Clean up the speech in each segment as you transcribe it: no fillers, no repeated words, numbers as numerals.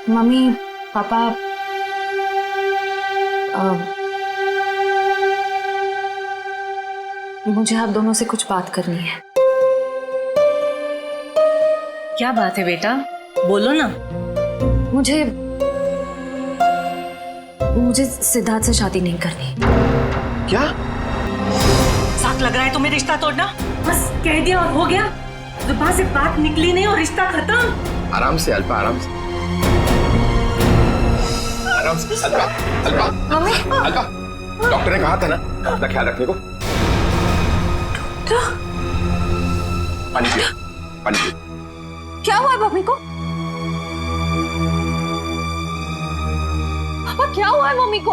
Mummy papa मुझे आप दोनों से कुछ बात करनी है। क्या बात है बेटा, बोलो ना। मुझे सिद्धार्थ से शादी नहीं करनी। क्या? साथ लग रहा है तुम्हें रिश्ता तोड़ना? बस कह दिया और हो गया, जुबान से बात निकली नहीं और रिश्ता खत्म। आराम से अल्पा, आराम से, आराम से। अल्पा, अल्पा, मम्मी, अल्पा, डॉक्टर ने कहा था ना अपना ख्याल रखने को। पानी पियो, पानी पियो। क्या हुआ है मम्मी को? पापा क्या हुआ है मम्मी को?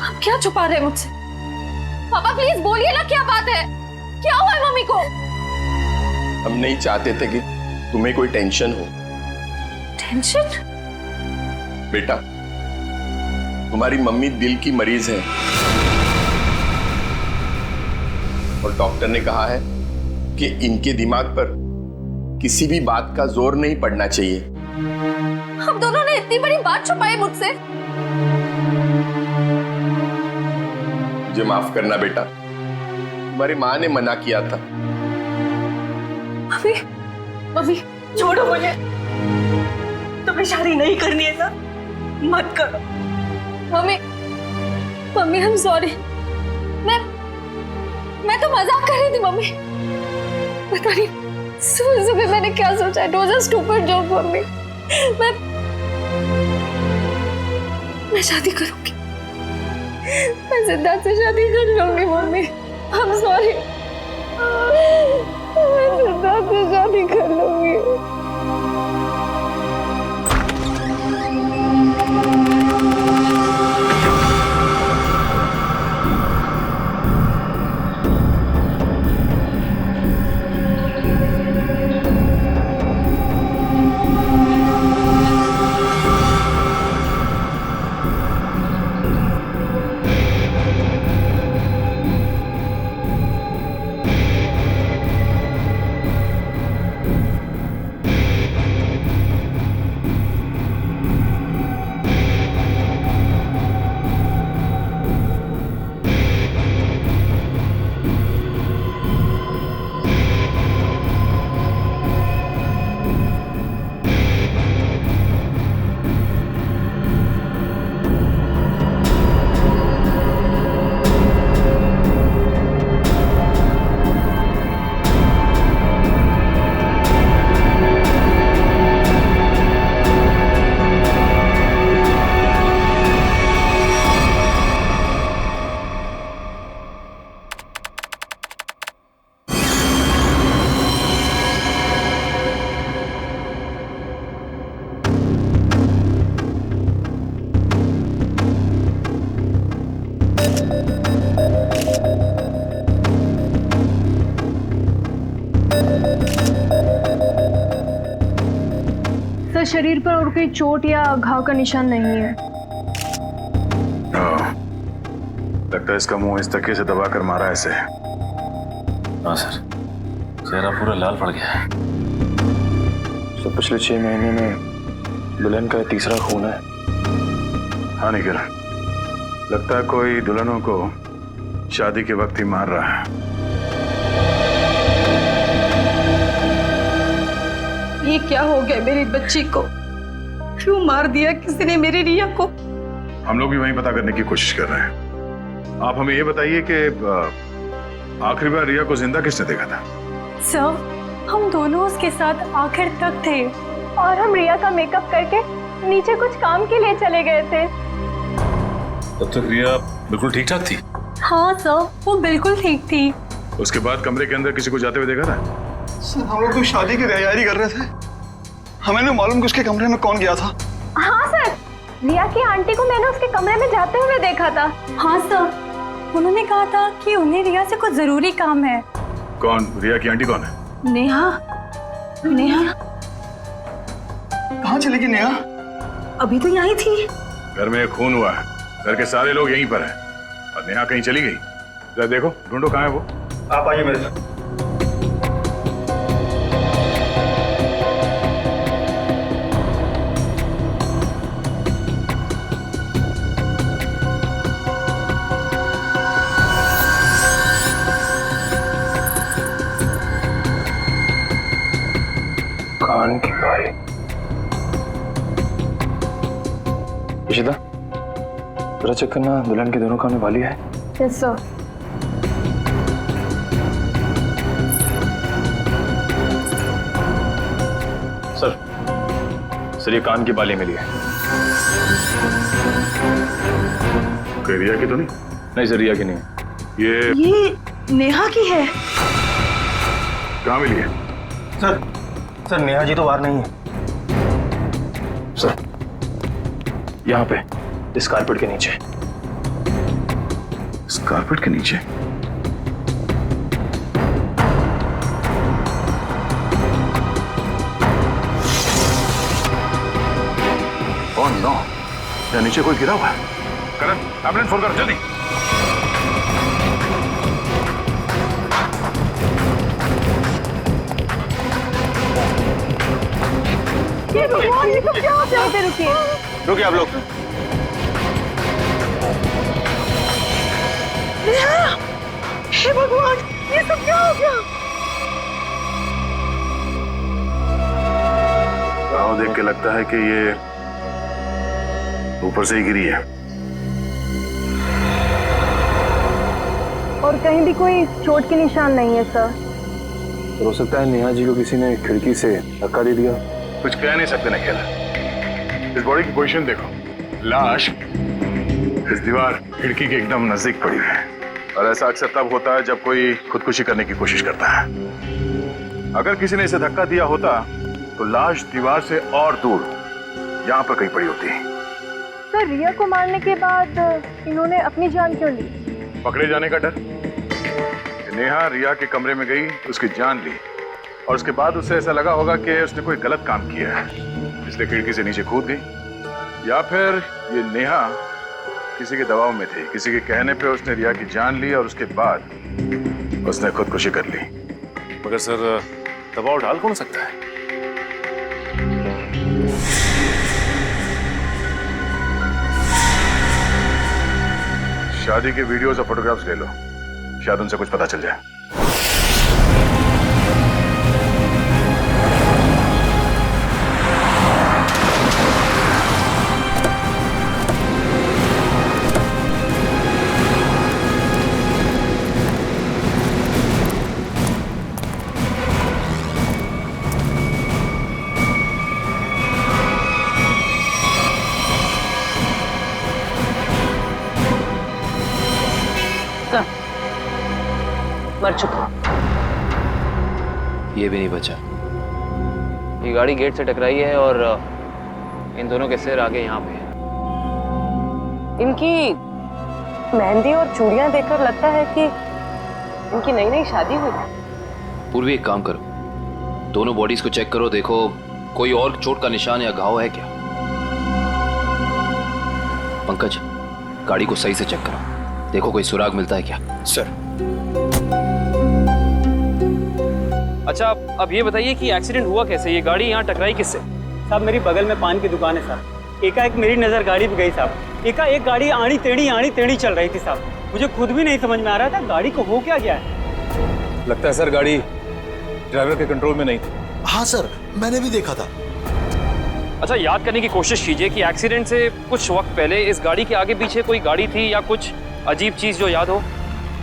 आप क्या छुपा रहे हैं मुझसे? पापा प्लीज बोलिए ना, क्या बात है? क्या हुआ है मम्मी को? हम नहीं चाहते थे कि तुम्हें कोई टेंशन हो। टेंशन? बेटा, तुम्हारी मम्मी दिल की मरीज है और डॉक्टर ने कहा है कि इनके दिमाग पर किसी भी बात का जोर नहीं पड़ना चाहिए। हम दोनों ने इतनी बड़ी बात छुपाई मुझसे। मुझे माफ करना बेटा, तुम्हारी माँ ने मना किया था। मम्मी, मम्मी छोड़ो मुझे, तुम्हें शादी नहीं करनी है ना, मत करो। Mummy, mummy I am sorry. मैं तो मजाक कर रही थी मम्मी। पता नहीं सुबह सुबह मैंने क्या सोचा। It was a stupid joke mummy. मैं शादी करूंगी, मैं सिद्धार्थ से शादी कर लूंगी मम्मी। आई एम सॉरी, मैं सिद्धार्थ से शादी कर लूंगी। सर, शरीर पर और कोई चोट या घाव का निशान नहीं है। लगता है इसका मुंह इस तकिए से दबाकर मारा है इसे। हाँ सर, चेहरा पूरा लाल पड़ गया है। तो पिछले 6 महीने में दुल्हन का तीसरा खून है। हाँ निखिल, लगता है कोई दुल्हनों को शादी के वक्त ही मार रहा है। ये क्या हो गया मेरी बच्ची को? क्यों मार दिया किसी ने मेरी रिया को? हम लोग भी वही पता करने की कोशिश कर रहे हैं। आप हमें ये बताइए कि आखिरी बार रिया को जिंदा किसने देखा था? सर, हम दोनों उसके साथ आखिर तक थे और हम रिया का मेकअप करके नीचे कुछ काम के लिए चले गए थे। तब तक रिया बिल्कुल ठीक ठाक थी? हाँ सर, वो बिल्कुल ठीक थी। उसके बाद कमरे के अंदर किसी को जाते हुए देखा था? सर, हम लोग तो शादी की तैयारी कर रहे थे, हमें नहीं मालूम कि उसके कमरे में कौन गया था। हाँ सर, रिया की आंटी को मैंने उसके कमरे में जाते हुए देखा था। हाँ सर, उन्होंने कहा था कि उन्हें रिया से कुछ जरूरी काम है। कौन? रिया की आंटी कौन है? नेहा। नेहा कहाँ चलेगी नेहा? अभी तो यहीं थी। घर में खून हुआ है, घर के सारे लोग यहीं पर हैं और नेहा कहीं चली गई। जरा देखो, ढूंढो कहाँ है वो। आप आइए मेरे साथ। कान की बाली। इशिता, जरा चेक करना दुल्हन के दोनों कान में बाली है। Yes sir. सर ये कान की बाली मिली है। कोई रिया की तो नहीं? नहीं सर, रिया की नहीं है। ये नेहा की है। कहाँ मिली है? सर नेहा जी तो बाहर नहीं है। सर यहाँ पे इस कारपेट के नीचे। इस कारपेट के नीचे? ओह नो, यहाँ नीचे कोई गिरा हुआ है। करण, एम्बुलेंस फोन कर जल्दी। ये सब क्या होता है? रुकिए। रुकिए आप लोग। हे भगवान, ये सब क्या हो गया? गाँव देख के लगता है कि ये ऊपर से ही गिरी है। और कहीं भी कोई चोट के निशान नहीं है सर। तो हो सकता है नेहा जी को किसी ने खिड़की से धक्का दे दिया। कुछ कह नहीं सकते निखिल। इस बॉडी की पोजीशन देखो, लाश इस दीवार खिड़की के एकदम नजदीक पड़ी है। और ऐसा अक्सर तब होता है जब कोई खुदकुशी करने की कोशिश करता है। अगर किसी ने इसे धक्का दिया होता तो लाश दीवार से और दूर यहाँ पर कहीं पड़ी होती। सर रिया को मारने के बाद इन्होंने अपनी जान क्यों ली? पकड़े जाने का डर। नेहा रिया के कमरे में गई, उसकी जान ली और उसके बाद उसे ऐसा लगा होगा कि उसने कोई गलत काम किया है, इसलिए खिड़की से नीचे कूद गई। या फिर ये नेहा किसी के दबाव में थी, किसी के कहने पे उसने रिया की जान ली और उसके बाद उसने खुदकुशी कर ली। मगर सर दबाव डाल कौन सकता है? शादी के वीडियोस और फोटोग्राफ्स ले लो, शायद उनसे कुछ पता चल जाए। मर चुका। ये भी नहीं बचा। ये गाड़ी गेट से टकराई है और इन दोनों के सिर आगे यहाँ पे है। इनकी मेहंदी और चूड़ियां देखकर लगता है कि इनकी नई नई शादी हुई है। पूर्वी एक काम करो, दोनों बॉडीज को चेक करो, देखो कोई और चोट का निशान या घाव है क्या। पंकज, गाड़ी को सही से चेक करो, देखो कोई सुराग मिलता है क्या। सर। अच्छा अब ये बताइए कि एक्सीडेंट हुआ कैसे? ये गाड़ी यहाँ टकराई किससे? साहब मेरी बगल में पान की दुकान है साहब। एकाएक मेरी नज़र गाड़ी पे गई साहब। एकाएक गाड़ी आड़ी टेढ़ी चल रही थी साहब। मुझे खुद भी नहीं समझ में आ रहा था गाड़ी को हो क्या गया है। लगता है सर गाड़ी ड्राइवर के कंट्रोल में नहीं थी। हाँ सर, मैंने भी देखा था। अच्छा याद करने की कोशिश कीजिए कि एक्सीडेंट से कुछ वक्त पहले इस गाड़ी के आगे पीछे कोई गाड़ी थी या कुछ अजीब चीज जो याद हो।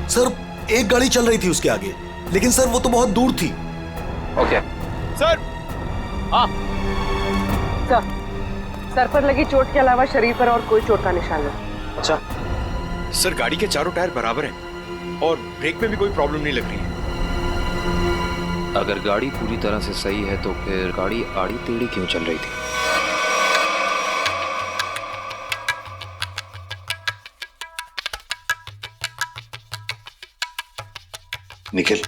सर एक गाड़ी चल रही थी उसके आगे, लेकिन सर वो तो बहुत दूर थी। Okay sir. हाँ सर पर लगी चोट के अलावा शरीर पर और कोई चोट का निशान नहीं। अच्छा सर, गाड़ी के चारों टायर बराबर हैं और ब्रेक में भी कोई प्रॉब्लम नहीं लग रही है। अगर गाड़ी पूरी तरह से सही है तो फिर गाड़ी आड़ी टेढ़ी क्यों चल रही थी? निखिल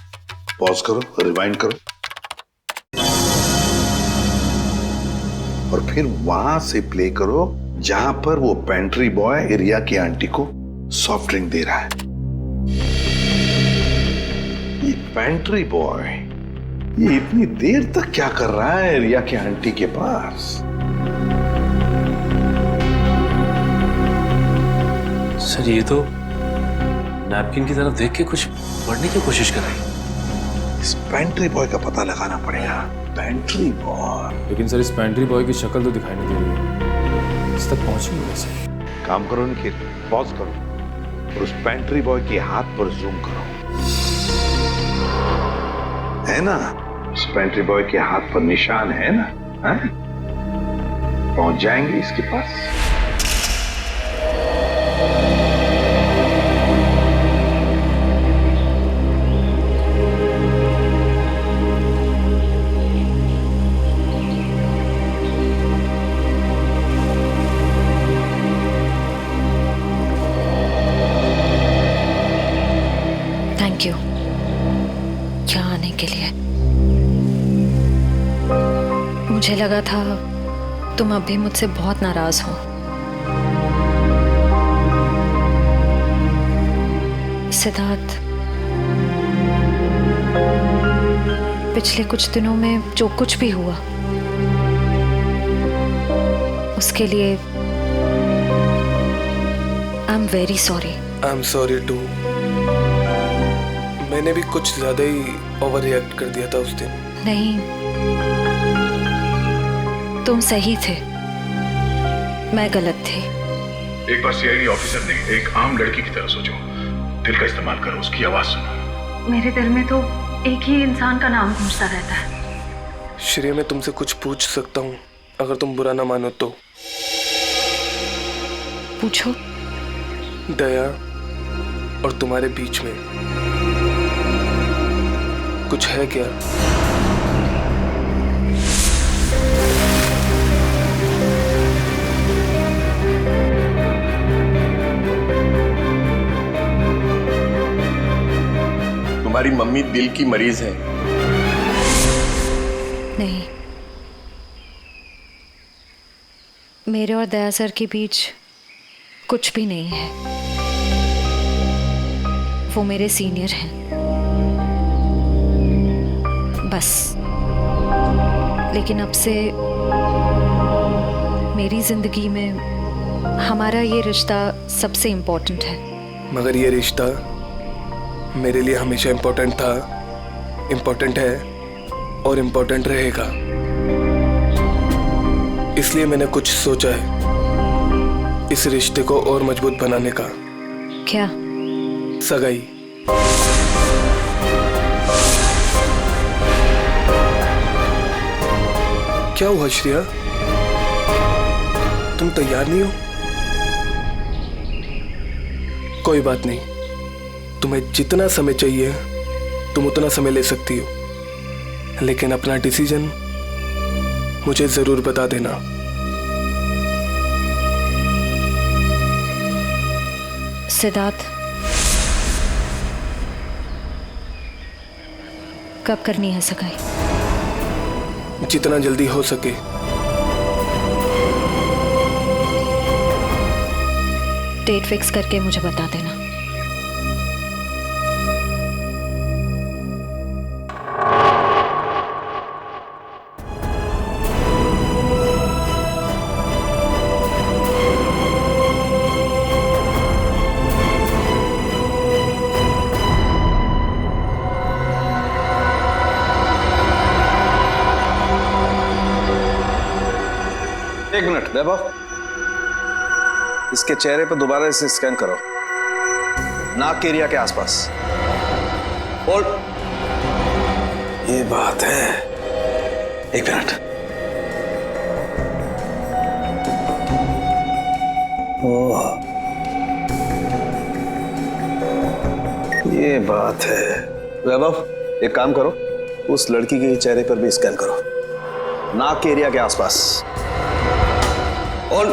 पॉज करो, रिवाइंड करो और फिर वहां से प्ले करो जहां पर वो पेंट्री बॉय रिया की आंटी को सॉफ्ट ड्रिंक दे रहा है। ये पेंट्री बॉय ये इतनी देर तक क्या कर रहा है रिया की आंटी के पास? सर ये तो नैपकिन की तरफ देख के कुछ पढ़ने की कोशिश कर रही है। इस पेंट्री बॉय का पता लगाना पड़ेगा। Pantry boy. लेकिन सर इस पेंट्री बॉय की शक्ल तो दिखाई नहीं दे रही है, इस तक पहुंची कैसे? काम करो निखिल, पॉज करो और उस पेंट्री बॉय के हाथ पर जूम करो। है ना, उस पेंट्री बॉय के हाथ पर निशान है ना? है? पहुंच जाएंगे इसके पास। थैंक यू यहाँ आने के लिए। मुझे लगा था तुम अब भी मुझसे बहुत नाराज हो। सिद्धार्थ, पिछले कुछ दिनों में जो कुछ भी हुआ उसके लिए I am very sorry. I am sorry too. मैंने भी कुछ ज्यादा ही ओवर रिएक्ट कर दिया था उस दिन। नहीं, तुम सही थे, मैं गलत थी। एक बार सीआईडी ऑफिसर ने एक आम लड़की की तरह सोचो, दिल का इस्तेमाल करो, उसकी आवाज सुनो। मेरे दिल में तो एक ही इंसान का नाम गूंजता रहता है। श्रेया, मैं तुमसे कुछ पूछ सकता हूँ अगर तुम बुरा ना मानो तो? पूछो। दया और तुम्हारे बीच में कुछ है क्या? तुम्हारी मम्मी दिल की मरीज है। नहीं, मेरे और दया सर के बीच कुछ भी नहीं है। वो मेरे सीनियर हैं, बस। लेकिन अब से मेरी जिंदगी में हमारा ये रिश्ता सबसे इम्पोर्टेंट है। मगर ये रिश्ता मेरे लिए हमेशा इम्पोर्टेंट था, इम्पोर्टेंट है और इम्पोर्टेंट रहेगा। इसलिए मैंने कुछ सोचा है इस रिश्ते को और मजबूत बनाने का। क्या? सगाई। क्या हुआ श्रेया, तुम तैयार नहीं हो? कोई बात नहीं, तुम्हें जितना समय चाहिए तुम उतना समय ले सकती हो, लेकिन अपना डिसीजन मुझे जरूर बता देना। सिद्धार्थ, कब करनी है सगाई? जितना जल्दी हो सके। डेट फिक्स करके मुझे बता देना। एक मिनट वैभव, इसके चेहरे पर दोबारा इसे स्कैन करो, नाक के एरिया के आसपास। और ये बात है, एक मिनट। ओह, ये बात है। वैभव, एक काम करो, उस लड़की के चेहरे पर भी स्कैन करो, नाक के एरिया के आसपास। और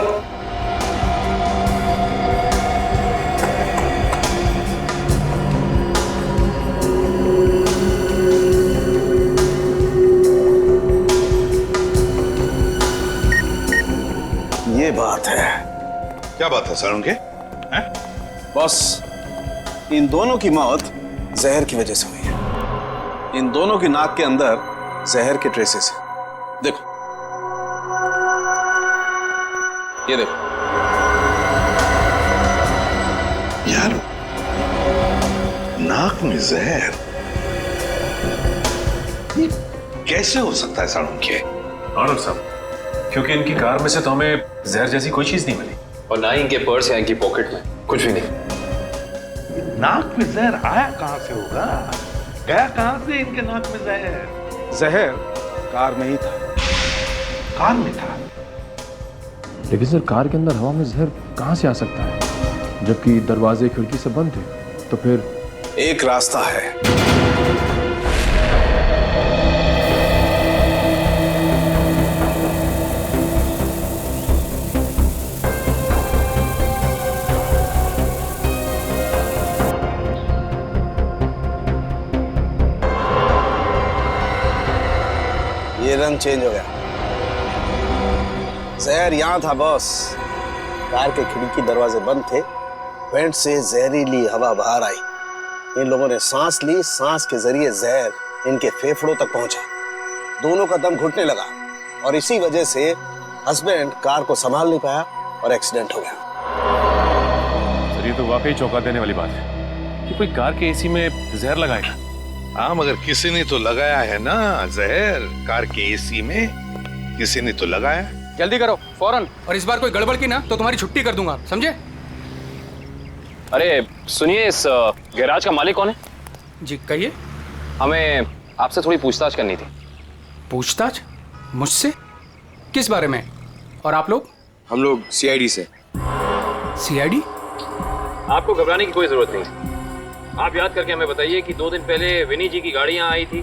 ये बात है। क्या बात है सर उनके? बॉस, इन दोनों की मौत जहर की वजह से हुई है। इन दोनों की नाक के अंदर जहर के ट्रेसेस हैं। देखो, ये देखो। यार, नाक में जहर। कैसे हो सकता है साळुंखे? आनंद साहब, क्योंकि इनकी कार में से तो हमें जहर जैसी कोई चीज नहीं मिली, और ना ही इनके पर्स या इनकी पॉकेट में कुछ भी नहीं। नाक में जहर आया कहां से होगा? गया कहां से इनके नाक में जहर? जहर कार में ही था। कार में था? लेकिन सर कार के अंदर हवा में जहर कहां से आ सकता है, जबकि दरवाजे खिड़की से बंद थे? तो फिर एक रास्ता है। ये रंग चेंज हो गया। जहर यहां था बॉस। कार के खिड़की दरवाजे बंद थे, वेंट से जहरीली हवा बाहर आई। इन लोगों ने सांस ली, सांस के जरिए जहर इनके फेफड़ों तक पहुंचा। दोनों का दम घुटने लगा और इसी वजह से हस्बैंड कार को संभाल नहीं पाया और एक्सीडेंट हो गया। सर ये तो वाकई चौंका देने वाली बात है कि कोई कार के एसी में जहर लगाएगा। हाँ, मगर किसी ने तो लगाया है ना जहर। कार के एसी में किसी ने तो लगाया। जल्दी करो फौरन, और इस बार कोई गड़बड़ की ना तो तुम्हारी छुट्टी कर दूंगा, समझे? अरे सुनिए, इस गैराज का मालिक कौन है? जी कहिए। हमें आपसे थोड़ी पूछताछ करनी थी। पूछताछ? मुझसे? किस बारे में? और आप लोग? हम लोग सीआईडी से। सीआईडी? आपको घबराने की कोई जरूरत नहीं। आप याद करके हमें बताइए कि 2 दिन पहले विनी जी की गाड़ी यहाँ आई थी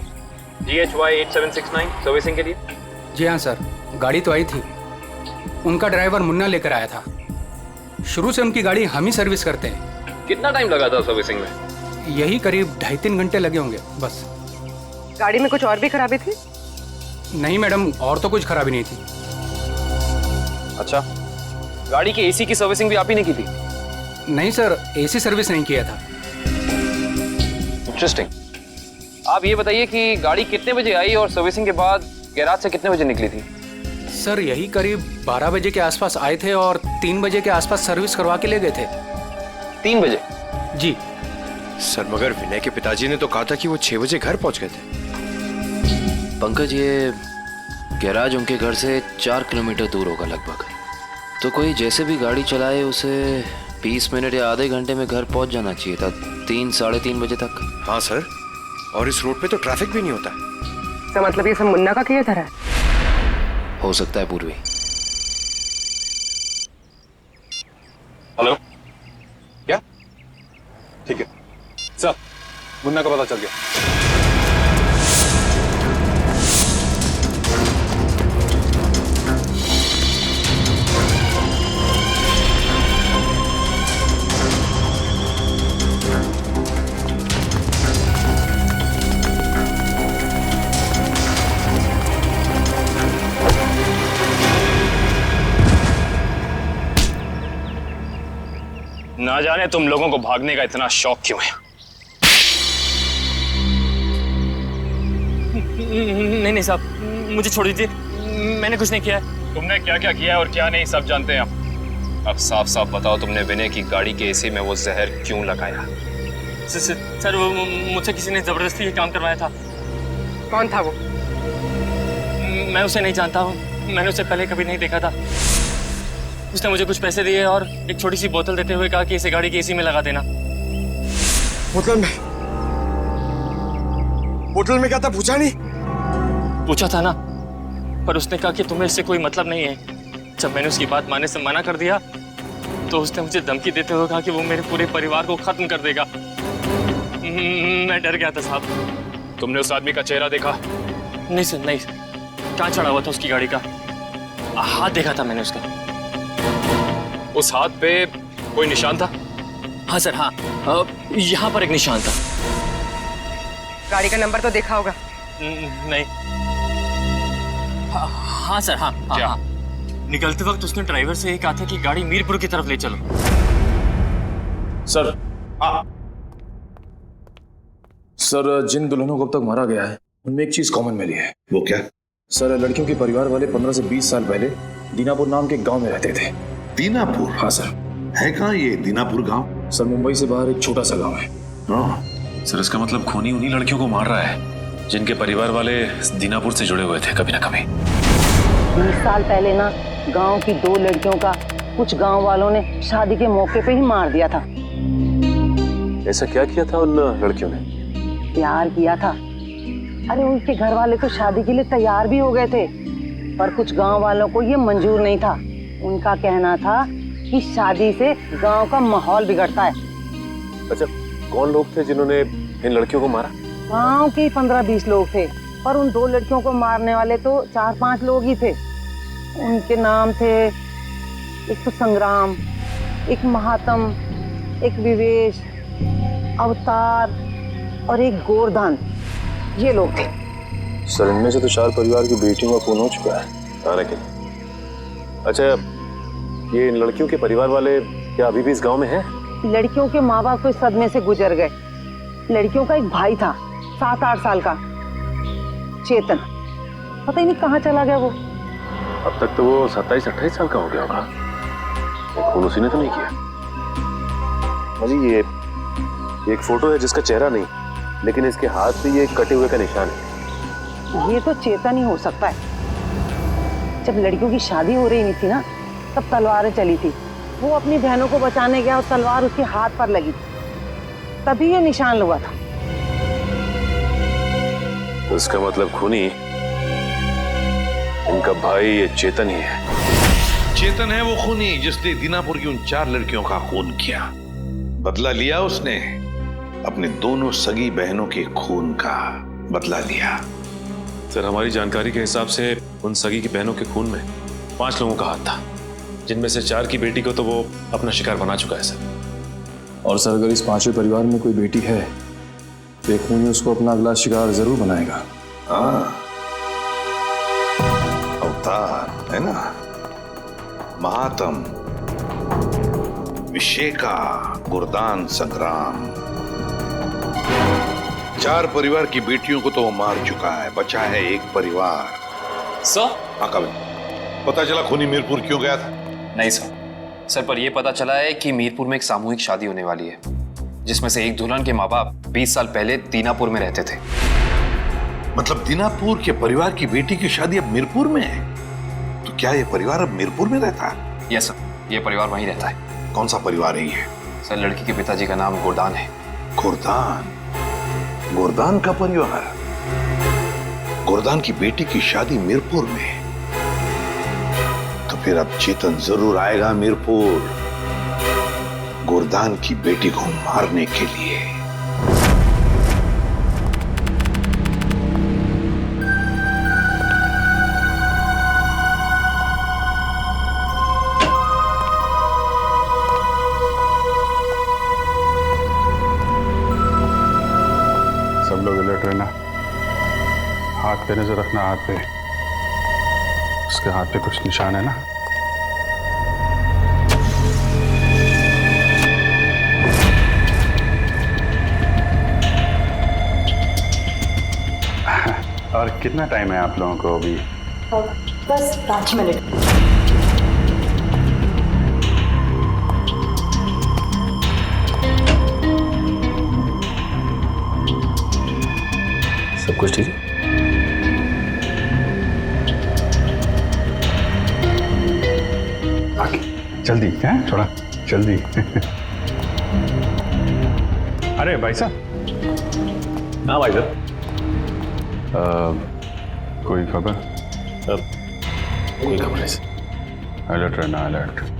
GHY 8769 सर्विसिंग के लिए। जी हाँ सर, गाड़ी तो आई थी। उनका ड्राइवर मुन्ना लेकर आया था। शुरू से उनकी गाड़ी हम ही सर्विस करते हैं। कितना टाइम लगा था सर्विसिंग में? यही करीब 2.5-3 घंटे लगे होंगे बस। गाड़ी में कुछ और भी खराबी थी? नहीं मैडम, और तो कुछ खराबी नहीं थी। अच्छा, गाड़ी की एसी की सर्विसिंग भी आप ही ने की थी? नहीं सर, एसी सर्विस नहीं किया था। इंटरेस्टिंग। आप ये बताइए कि गाड़ी कितने बजे आई और सर्विसिंग के बाद गैराज से कितने बजे निकली थी? सर यही करीब 12 बजे के आसपास आए थे और 3 बजे के आसपास सर्विस करवा के ले गए थे। 3 बजे? जी सर, मगर विनय के पिताजी ने तो कहा था कि वो 6 बजे घर पहुंच गए थे। पंकज, ये गैराज उनके घर से 4 किलोमीटर दूर होगा लगभग। तो कोई जैसे भी गाड़ी चलाए उसे 20 मिनट या आधे घंटे में घर पहुंच जाना चाहिए था, 3-3:30 बजे तक। हाँ सर, और इस रोड पे तो ट्रैफिक भी नहीं होता। तो मतलब ये सब मुन्ना का किया था? हो सकता है पूर्वी। हेलो, क्या? ठीक है सर, मुन्ना का पता चल गया। ना जाने तुम लोगों को भागने का इतना शौक क्यों है। नहीं साहब, मुझे छोड़ दीजिए, मैंने कुछ नहीं किया है। तुमने क्या क्या किया है और क्या नहीं सब जानते हैं हम। अब साफ साफ बताओ, तुमने विनय की गाड़ी के एसी में वो जहर क्यों लगाया? सर वो मुझसे किसी ने जबरदस्ती ये काम करवाया था। कौन था वो? मैं उसे नहीं जानता हूँ, मैंने उसे पहले कभी नहीं देखा था। उसने मुझे कुछ पैसे दिए और एक छोटी सी बोतल देते हुए कहा कि इसे गाड़ी की एसी में लगा देना। बोतल में क्या था पूछा नहीं? पूछा था ना, पर उसने कहा कि तुम्हें इससे कोई मतलब नहीं है। जब मैंने उसकी बात मानने से मना कर दिया तो उसने मुझे धमकी देते हुए कहा कि वो मेरे पूरे परिवार को खत्म कर देगा। मैं डर गया था साहब। तुमने उस आदमी का चेहरा देखा? नहीं सर, नहीं। कहाँ चढ़ा हुआ था उसकी गाड़ी का? हाथ देखा था मैंने उसका। उस हाथ पे कोई निशान था? हाँ सर, हाँ, यहाँ पर एक निशान था। गाड़ी का नंबर तो देखा होगा? नहीं। हाँ सर, हाँ, क्या? हाँ। निकलते वक्त उसने ड्राइवर से ये कहा था कि गाड़ी मीरपुर की तरफ ले चलो। सर, सर जिन दुल्हनों को अब तक मारा गया है उनमें एक चीज कॉमन मिली है। वो क्या? सर, लड़कियों के परिवार वाले 15 से 20 साल पहले दीनापुर नाम के गांव में रहते थे। दीनापुर? हाँ सर। है कहाँ ये दीनापुर गांव? सर, मुंबई से बाहर एक छोटा सा गांव है। सर, इसका मतलब खूनी उन्हीं लड़कियों को मार रहा है। जिनके परिवार वाले दीनापुर से जुड़े हुए थे कभी ना कभी। 20 साल पहले ना गांव की 2 लड़कियों का कुछ गांव वालों ने शादी के मौके पे ही मार दिया था। ऐसा क्या किया था उन लड़कियों ने? प्यार किया था। अरे उनके घर वाले तो शादी के लिए तैयार भी हो गए थे, पर कुछ गांव वालों को ये मंजूर नहीं था। उनका कहना था कि शादी से गांव का माहौल बिगड़ता है। अच्छा, कौन लोग थे जिन्होंने इन लड़कियों को मारा? गांव के 15-20 लोग थे, पर उन 2 लड़कियों को मारने वाले तो 4-5 लोग ही थे। उनके नाम थे, एक तो संग्राम, एक महात्म, एक विवेश, अवतार और एक गोरधान। ये लोग थे। सर, इनमें से तो 4 परिवार की बेटियों का खून हो चुका है। हाँ, लेकिन अच्छा, ये इन लड़कियों के परिवार वाले क्या अभी भी इस गांव में हैं? लड़कियों के माँ बाप तो इस सदमे से गुजर गए। लड़कियों का एक भाई था 7-8 साल का, चेतन। पता ही नहीं कहाँ चला गया वो। अब तक तो वो 27-28 साल का हो गया होगा। खून उसी ने तो नहीं किया। अजी, ये एक फोटो है जिसका चेहरा नहीं, लेकिन इसके हाथ पे ये कटे हुए का निशान है। ये तो चेतन ही हो सकता है। जब लड़कियों की शादी हो रही नहीं थी ना, तब तलवारें चली थी। वो अपनी बहनों को बचाने गया और तलवार उसके हाथ पर लगी, तभी ये निशान हुआ था। तो इसका मतलब खूनी इनका भाई ये चेतन ही है। चेतन है वो खूनी जिसने दीनापुर की उन 4 लड़कियों का खून किया। बदला लिया उसने, अपने दोनों सगी बहनों के खून का बदला लिया। सर, हमारी जानकारी के हिसाब से उन सगी की बहनों के खून में 5 लोगों का हाथ था, जिनमें से 4 की बेटी को तो वो अपना शिकार बना चुका है सर। और सर, अगर इस 5वें परिवार में कोई बेटी है तो एक खूनी उसको अपना अगला शिकार जरूर बनाएगा। हाँ, अवतार है ना, महात्म, विशेका, गुरदान, संग्राम। 4 परिवार की बेटियों को तो वो मार चुका है, बचा है एक परिवार। सर? हाँ, कभी पता चला खूनी मीरपुर क्यों गया था? नहीं सर, पर यह पता चला है कि मीरपुर में एक सामूहिक शादी होने वाली है, जिसमें से एक दुल्हन के माँ बाप 20 साल पहले दीनापुर में रहते थे। मतलब दीनापुर के परिवार की बेटी की शादी अब मीरपुर में है? तो क्या ये परिवार अब मीरपुर में रहता है? यस सर, ये परिवार वहीं रहता है। कौन सा परिवार है ये? सर, लड़की के पिताजी का नाम गोरदान है। गोरदान? गोरदान का परिवार? गोरदान की बेटी की शादी मीरपुर में? तो फिर अब चेतन जरूर आएगा मीरपुर, गोरदान की बेटी को मारने के लिए। सब लोग अलर्ट रहना। हाथ पे नजर रखना, हाथ पे। उसके हाथ पे कुछ निशान है ना? और कितना टाइम है आप लोगों को अभी? बस 5 मिनट। सब कुछ ठीक है? जल्दी है, थोड़ा जल्दी। अरे भाई साहब। हाँ भाई साहब। कोई खबर? कोई खबर नहीं सर। अलर्ट रहना, अलर्ट।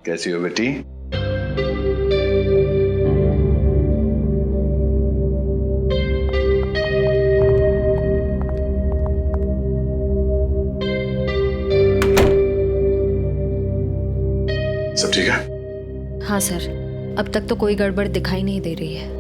कैसी हो बेटी? ठीक है? हाँ सर, अब तक तो कोई गड़बड़ दिखाई नहीं दे रही है।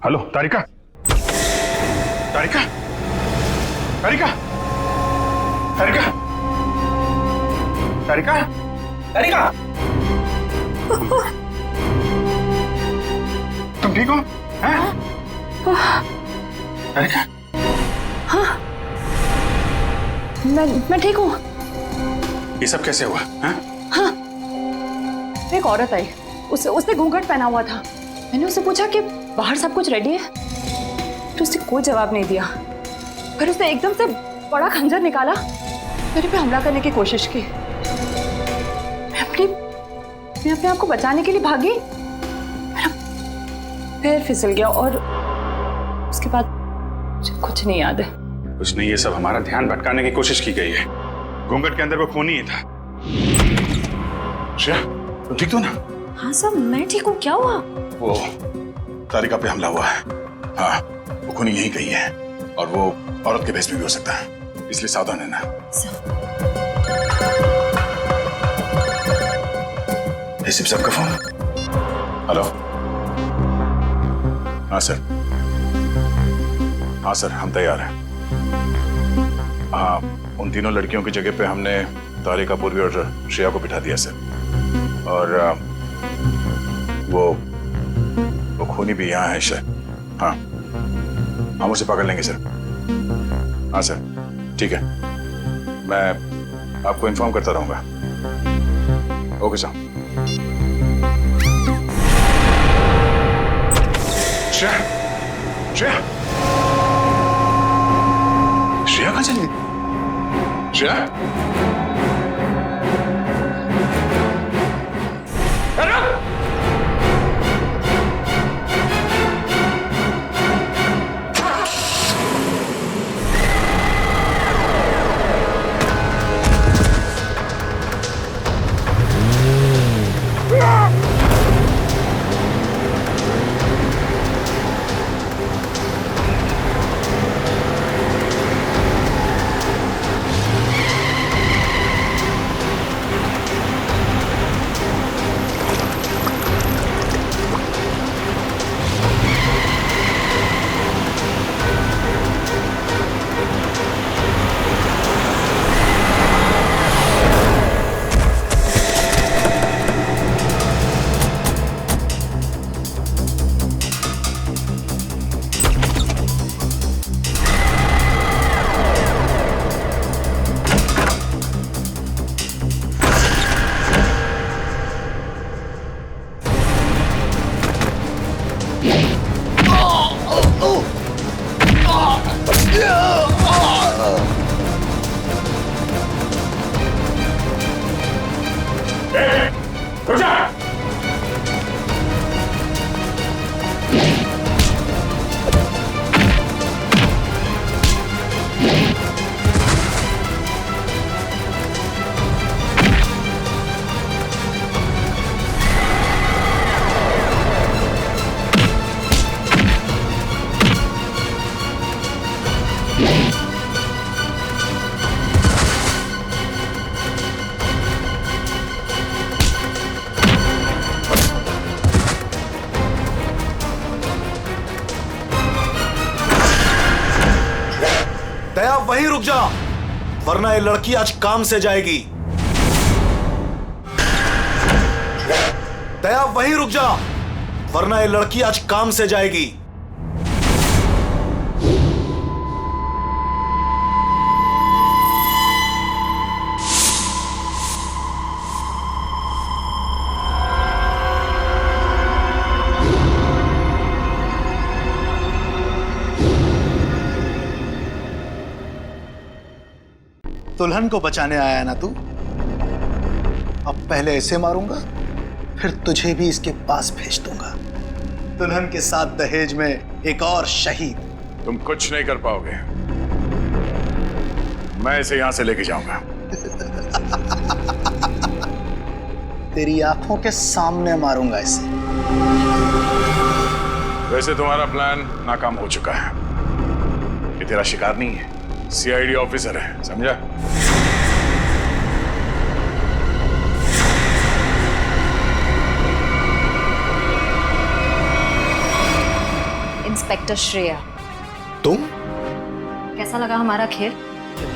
हेलो तारिका, तारिका, तारिका, तारिका, तारिका, तारिका, तुम ठीक हो? हैं? तारिका, हाँ, मैं ठीक हूँ। ये सब कैसे हुआ? हैं? हाँ, एक औरत आई, उसने घूंघट पहना हुआ था। मैंने उससे पूछा कि बाहर सब कुछ रेडी है, तो उसने कोई जवाब नहीं दिया। फिर उसने एकदम से बड़ा खंजर निकाला, मेरे पे हमला करने की कोशिश की। मैं अपने आप को बचाने के लिए भागी, मेरा पैर फिसल गया और उसके बाद मुझे कुछ नहीं याद है। कुछ नहीं, ये सब हमारा ध्यान भटकाने की कोशिश की गई है। घूंघट के अंदर वो खून ही था। श्रेया, तुम ठीक हो ना? हाँ सर, मैं ठीक हूँ। क्या हुआ? वो तारिका पे हमला हुआ है। हाँ, वो खूनी यहीं कहीं है और वो औरत के भेष में भी हो सकता है, इसलिए सावधान रहना। शिव साहब का फोन। हेलो। हाँ सर, हाँ सर, हम तैयार हैं। हाँ, उन तीनों लड़कियों की जगह पे हमने तारिका, पूर्वी और श्रेया को बिठा दिया सर। और वो खूनी भी यहाँ है सर। हाँ, हम उसे पकड़ लेंगे सर। हाँ सर, ठीक है, मैं आपको इन्फॉर्म करता रहूंगा। Okay sir. श्रेया, श्रेया, श्रेया कहाँ चली गई? श्रेया, वहीं रुक जा, वरना ये लड़की आज काम से जाएगी। दया वहीं रुक जा, वरना ये लड़की आज काम से जाएगी। दुल्हन को बचाने आया ना तू? अब पहले ऐसे मारूंगा, फिर तुझे भी इसके पास भेज दूंगा। दुल्हन के साथ दहेज में एक और शहीद। तुम कुछ नहीं कर पाओगे, मैं इसे यहां से लेके जाऊंगा। तेरी आंखों के सामने मारूंगा इसे। वैसे तुम्हारा प्लान नाकाम हो चुका है। ये तेरा शिकार नहीं है, सीआईडी ऑफिसर है, समझा? इंस्पेक्टर श्रेया, तुम? कैसा लगा हमारा खेल?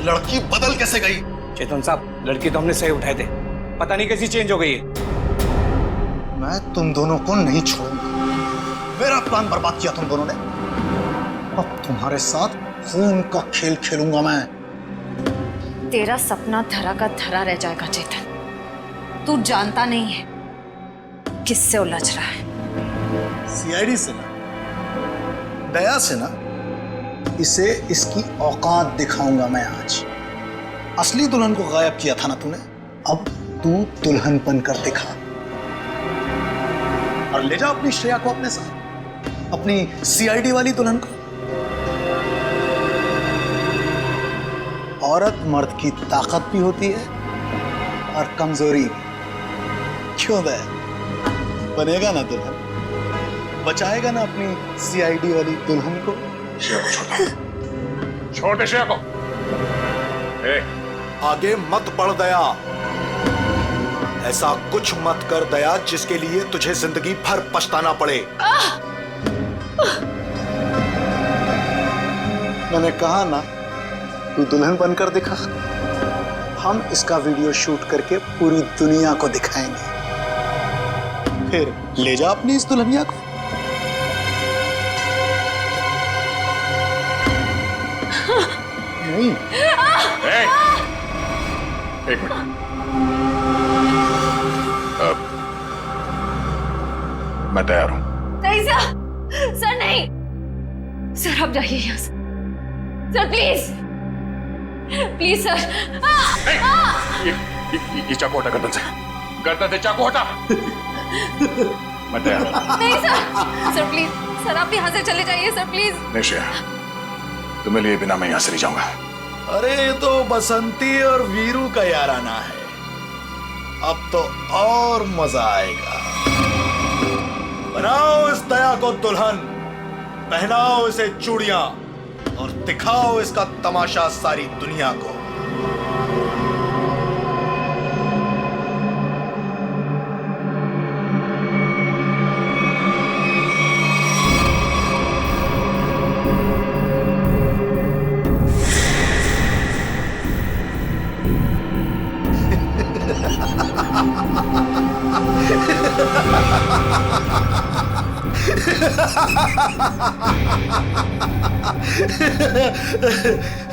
लड़की बदल कैसे गई? चेतन साहब, लड़की तो हमने सही उठाए थे, पता नहीं कैसी चेंज हो गई है। मैं तुम दोनों को नहीं छोड़ूंगा। मेरा प्लान बर्बाद किया तुम दोनों ने, अब तुम्हारे साथ खून का खेल खेलूंगा मैं। तेरा सपना धरा का धरा रह जाएगा चेतन। तू जानता नहीं है किससे उलझ रहा है। सीआईडी से ना, दया से ना, इसे इसकी औकात दिखाऊंगा मैं आज। असली दुल्हन को गायब किया था ना तूने, अब तू दुल्हन बनकर दिखा और ले जा अपनी श्रेया को अपने साथ, अपनी सीआईडी वाली दुल्हन को। औरत मर्द की ताकत भी होती है और कमजोरी भी। क्यों दया? बनेगा ना दुल्हन? बचाएगा ना अपनी सीआईडी वाली दुल्हन को? छोटे श्रेया को। आगे मत बढ़ दया, ऐसा कुछ मत कर दया जिसके लिए तुझे जिंदगी भर पछताना पड़े। मैंने कहा ना, तू दुल्हन बनकर दिखा। हम इसका वीडियो शूट करके पूरी दुनिया को दिखाएंगे, फिर ले जा अपनी इस दुल्हनिया को। नहीं। एक मिनट, मैं तैयार हूं। नहीं सर नहीं सर, आप जाइए यहाँ से सर, प्लीज प्लीज सर। ये चाकू हटा गर्दन से, गर्दन से चाकू हटा। मैं तैयार हूं। नहीं सर प्लीज सर, आप यहाँ से चले जाइए सर, प्लीज। नहीं श्रेया, तुम्हें लिए बिना मैं यहां से नहीं जाऊंगा। अरे ये तो बसंती और वीरू का याराना है, अब तो और मजा आएगा। बनाओ इस दया को दुल्हन, पहनाओ इसे चूड़ियां और दिखाओ इसका तमाशा सारी दुनिया को।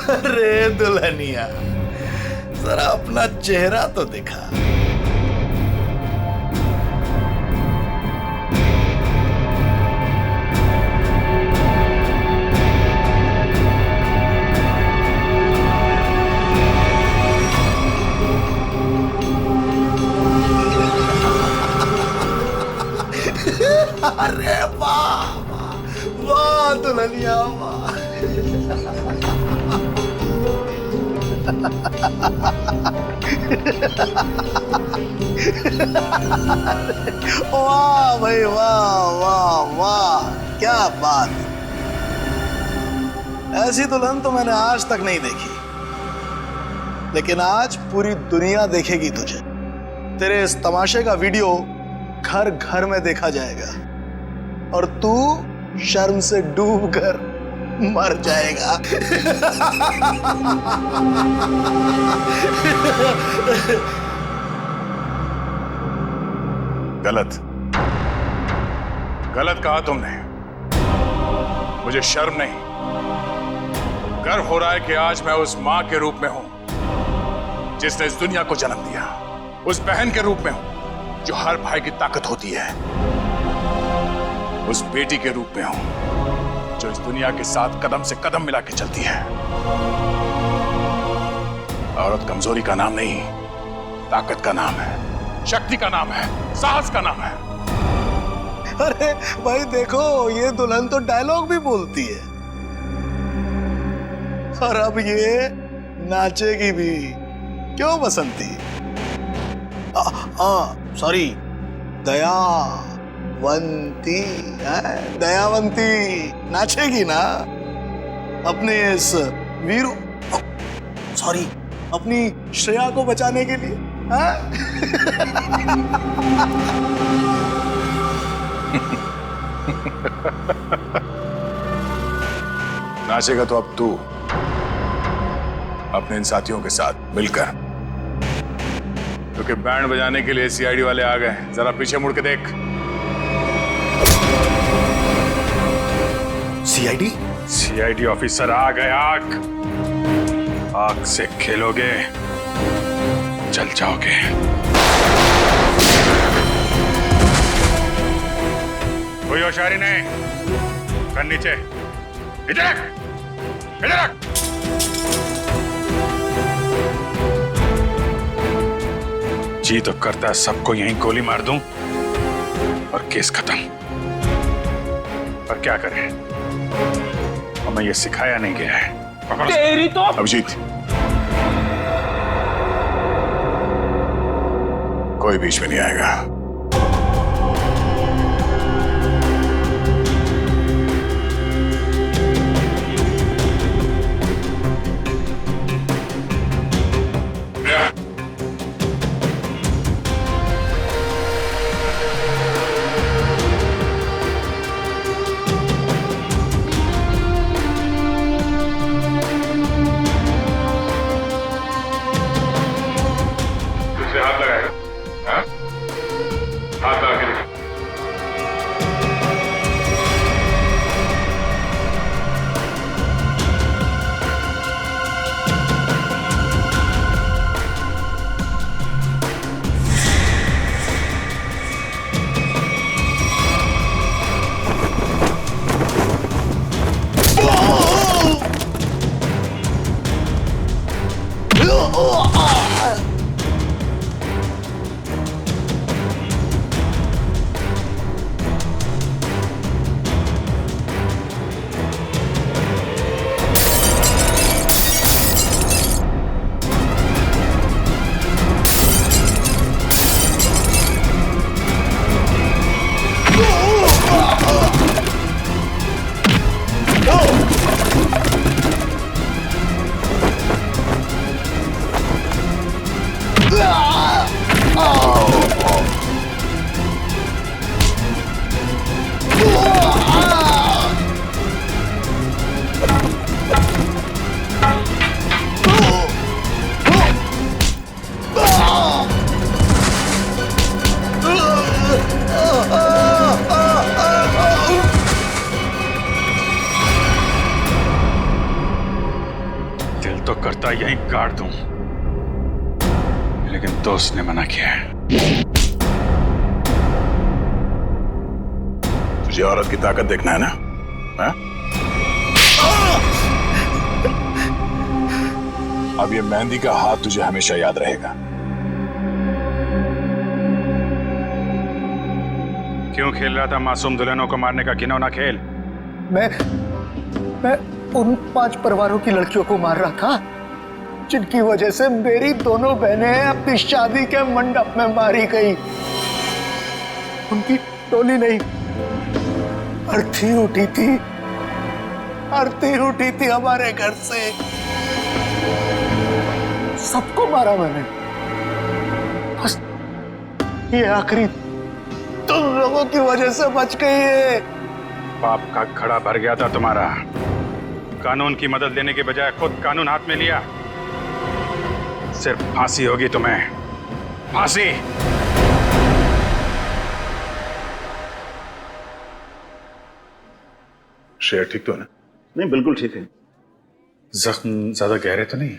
अरे दुल्हनिया, जरा अपना चेहरा तो दिखा। अरे वाह वाह दुल्हनिया वाह। वाह भाई वाह वाह वाह, क्या बात। ऐसी दुल्हन तो मैंने आज तक नहीं देखी, लेकिन आज पूरी दुनिया देखेगी तुझे। तेरे इस तमाशे का वीडियो घर घर में देखा जाएगा और तू शर्म से डूब कर मर जाएगा। गलत गलत कहा तुमने। मुझे शर्म नहीं, गर्व हो रहा है कि आज मैं उस मां के रूप में हूं जिसने इस दुनिया को जन्म दिया, उस बहन के रूप में हूं जो हर भाई की ताकत होती है, उस बेटी के रूप में हूं जो इस दुनिया के साथ कदम से कदम मिला के चलती है। औरत कमजोरी का नाम नहीं, ताकत का नाम है, शक्ति का नाम है, साहस का नाम है। अरे भाई देखो, ये दुल्हन तो डायलॉग भी बोलती है और अब ये नाचेगी भी। क्यों बसंती? सॉरी, दयावंती है, दयावंती नाचेगी ना अपने इस वीरू, सॉरी, अपनी श्रेया को बचाने के लिए। नाचेगा तो अब तू अपने इन साथियों के साथ मिलकर, क्योंकि बैंड बजाने के लिए सीआईडी वाले आ गए। जरा पीछे मुड़ के देख। सीआईडी? सीआईडी ऑफिसर आ गए। आग से खेलोगे जल जाओगे। कोई होशियारी नहीं, कर नीचे, इधर रख, इधर रख। जी तो करता है सबको यहीं गोली मार दूं और केस खत्म, पर क्या करें, हमें ये सिखाया नहीं गया है। तेरी तो अभिजीत, कोई बीच में नहीं आएगा। दिल तो करता यहीं काट दूं, लेकिन दोस्त ने मना किया है। तुझे औरत की ताकत देखना है ना? हा? अब ये मेहंदी का हाथ तुझे हमेशा याद रहेगा। क्यों खेल रहा था मासूम दुल्हनों को मारने का घिनौना खेल? मैं उन 5 परिवारों की लड़कियों को मार रहा था जिनकी वजह से मेरी दोनों बहनें अपनी शादी के मंडप में मारी गई। उनकी टोली नहीं, अर्थी उठी थी, अर्थी उठी थी हमारे घर से। सबको मारा मैंने, बस ये आखिरी तुम लोगों की वजह से बच गई है। पाप का खड़ा भर गया था तुम्हारा, कानून की मदद लेने के बजाय खुद कानून हाथ में लिया, सिर्फ फांसी होगी तुम्हें, फांसी। शेर ठीक तो है ना? नहीं, बिल्कुल ठीक है। जख्म ज्यादा गहरे तो नहीं?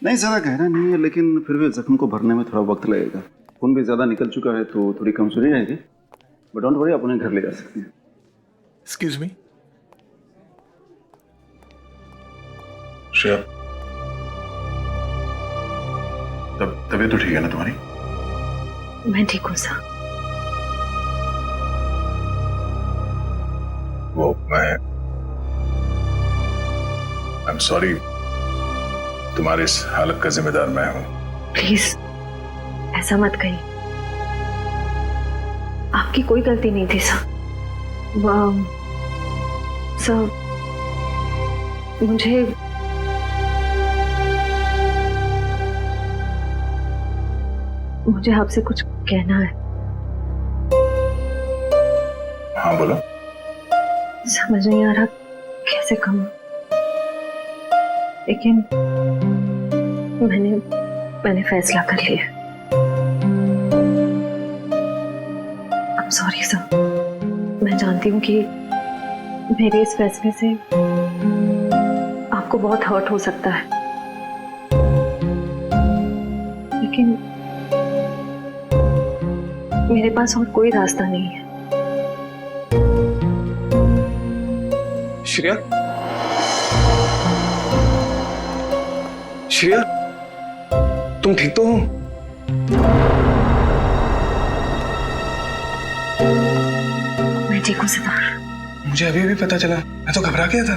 नहीं, ज्यादा गहरा नहीं है, लेकिन फिर भी जख्म को भरने में थोड़ा वक्त लगेगा। खून भी ज्यादा निकल चुका है तो थोड़ी कमजोरी रहेगी, बट डोंट वरी, आप उन्हें घर ले जा सकते हैं। एक्सक्यूज मी श्रेया, तबीयत तो ठीक है ना तुम्हारी? मैं ठीक हूँ सर। वो आई एम सॉरी, तुम्हारी इस हालत का जिम्मेदार मैं हूं। प्लीज ऐसा मत कहिए, आपकी कोई गलती नहीं थी सर। सर मुझे आपसे कुछ कहना है। हाँ बोलो। समझ नहीं आ रहा कैसे कहूं, लेकिन मैंने फैसला कर लिया। I'm sorry सर, मैं जानती हूँ कि मेरे इस फैसले से आपको बहुत हर्ट हो सकता है, लेकिन मेरे पास और कोई रास्ता नहीं है। श्रेया, श्रेया, तुम ठीक तो हो? मैं ठीक हूँ सिद्धार्थ। मुझे अभी भी पता चला, मैं तो घबरा गया था।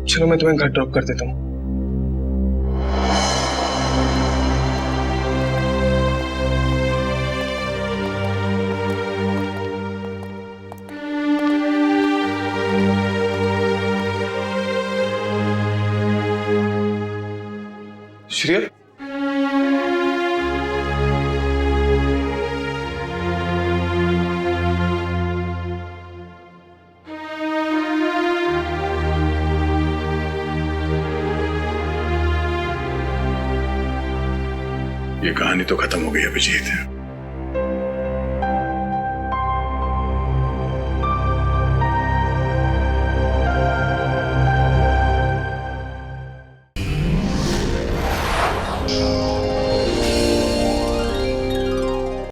चलो मैं तुम्हें घर ड्रॉप कर देता हूँ। श्रेया, ये कहानी तो खत्म हो गई अभिजीत।